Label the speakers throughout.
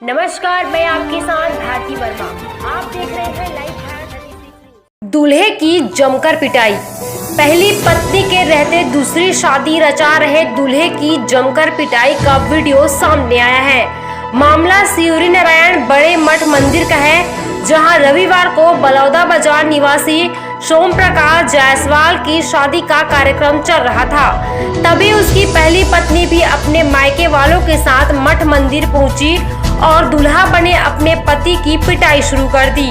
Speaker 1: नमस्कार, मैं आपके साथ भारती वर्मा। आप देख रहे हैं लाइव भारत। दूल्हे की जमकर पिटाई। पहली पत्नी के रहते दूसरी शादी रचा रहे दूल्हे की जमकर पिटाई का वीडियो सामने आया है। मामला शिवरी नारायण बड़े मठ मंदिर का है, जहां रविवार को बलौदा बाजार निवासी सोम प्रकाश जायसवाल की शादी का कार्यक्रम चल रहा था। तभी उसकी पहली पत्नी भी अपने मायके वालों के साथ मठ मंदिर पहुंची और दूल्हा बने अपने पति की पिटाई शुरू कर दी,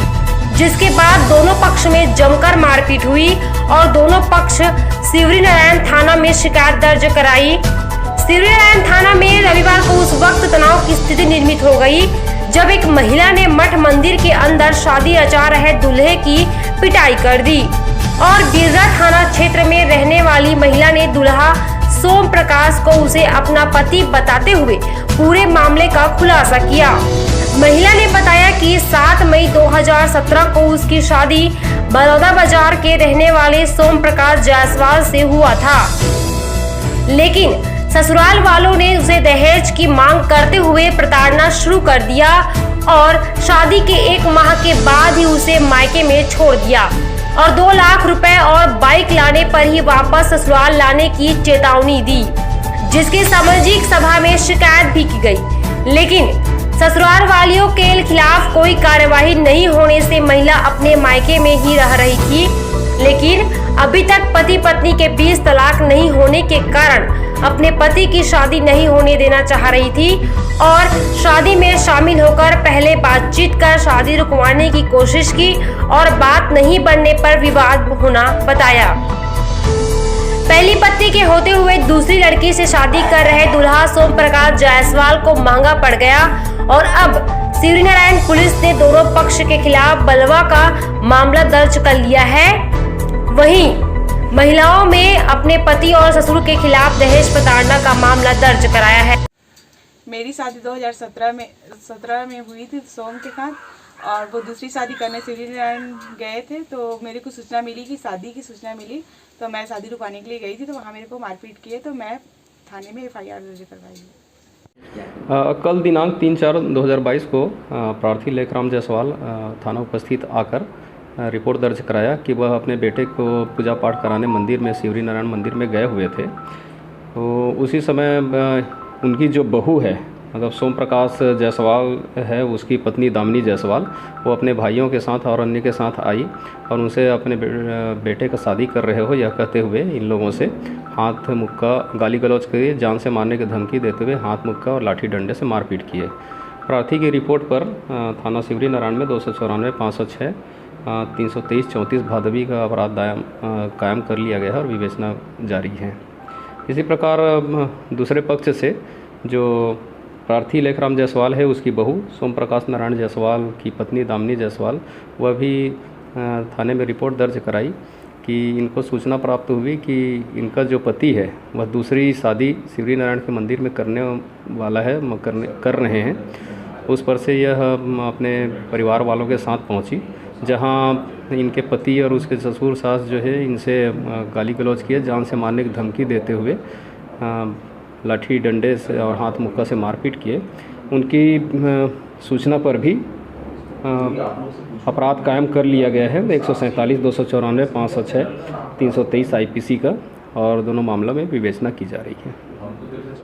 Speaker 1: जिसके बाद दोनों पक्ष में जमकर मारपीट हुई और दोनों पक्ष शिवरी नारायण थाना में शिकायत दर्ज कराई। शिवरी नारायण थाना में रविवार को उस वक्त तनाव की स्थिति निर्मित हो गई, जब एक महिला ने मठ मंदिर के अंदर शादी रचा रहे दूल्हे की पिटाई कर दी और बिररा थाना क्षेत्र में रहने वाली महिला ने दूल्हा सोम प्रकाश को उसे अपना पति बताते हुए पूरे मामले का खुलासा किया। महिला ने बताया कि 7 मई 2017 को उसकी शादी बलौदा बाजार के रहने वाले सोम प्रकाश जायसवाल से हुआ था, लेकिन ससुराल वालों ने उसे दहेज की मांग करते हुए प्रताड़ना शुरू कर दिया और शादी के 1 माह के बाद ही उसे मायके में छोड़ दिया और 2 लाख रुपए और बाइक लाने पर ही वापस ससुराल लाने की चेतावनी दी, जिसकी सामाजिक सभा में शिकायत भी की गई। लेकिन ससुराल वालियों के खिलाफ कोई कार्यवाही नहीं होने से महिला अपने मायके में ही रह रही थी, लेकिन अभी तक पति पत्नी के बीच तलाक नहीं होने के कारण अपने पति की शादी नहीं होने देना चाह रही थी और शादी में शामिल होकर पहले बातचीत कर शादी रुकवाने की कोशिश की और बात नहीं बनने पर विवाद होना बताया। पहली पत्नी के होते हुए दूसरी लड़की से शादी कर रहे दूल्हा सोम प्रकाश जायसवाल को महंगा पड़ गया और अब शिवरी नारायण पुलिस ने दोनों पक्ष के खिलाफ बलवा का मामला दर्ज कर लिया है। वहीं महिलाओं में अपने पति और ससुर के खिलाफ दहेज प्रताड़ना का मामला दर्ज कराया है।
Speaker 2: मेरी शादी 2017 में हुई थी सोम के साथ और वो दूसरी शादी करने शिवरी नारायण गए थे, तो मेरे को सूचना मिली कि शादी की सूचना मिली, तो मैं शादी रुकवाने के लिए गई थी, तो वहाँ मेरे को मारपीट किए, तो मैं थाने में FIR दर्ज करवाई।
Speaker 3: कल दिनांक 3/4/2022 को प्रार्थी लेखराम जायसवाल थाना उपस्थित आकर रिपोर्ट दर्ज कराया कि वह अपने बेटे को पूजा पाठ कराने मंदिर में शिवरी नारायण मंदिर में गए हुए थे। तो उसी समय उनकी जो बहू है, मतलब सोम प्रकाश जायसवाल है, उसकी पत्नी दामिनी जायसवाल, वो अपने भाइयों के साथ और अन्य के साथ आई और उनसे अपने बेटे का शादी कर रहे हो यह कहते हुए इन लोगों से हाथ मुक्का गाली गलौज किए, जान से मारने की धमकी देते हुए हाथ मुक्का और लाठी डंडे से मारपीट किए। प्रार्थी की रिपोर्ट पर थाना शिवरी नारायण में 294, 506, 323, 34 भादवी का अपराध कायम कर लिया गया है और विवेचना जारी है। इसी प्रकार दूसरे पक्ष से जो प्रार्थी लेखराम जायसवाल है, उसकी बहू सोम प्रकाश नारायण जायसवाल की पत्नी दामिनी जायसवाल, वह भी थाने में रिपोर्ट दर्ज कराई कि इनको सूचना प्राप्त हुई कि इनका जो पति है वह दूसरी शादी शिवरी नारायण के मंदिर में करने वाला है, कर रहे हैं। उस पर से यह अपने परिवार वालों के साथ पहुंची, जहां इनके पति और उसके ससुर सास जो है इनसे गाली गलौज किए, जान से मारने की धमकी देते हुए लाठी डंडे से और हाथ मुक्का से मारपीट किए। उनकी सूचना पर भी अपराध कायम कर लिया गया है 147, 294, 506, 323 IPC का, और दोनों मामलों में विवेचना की जा रही है।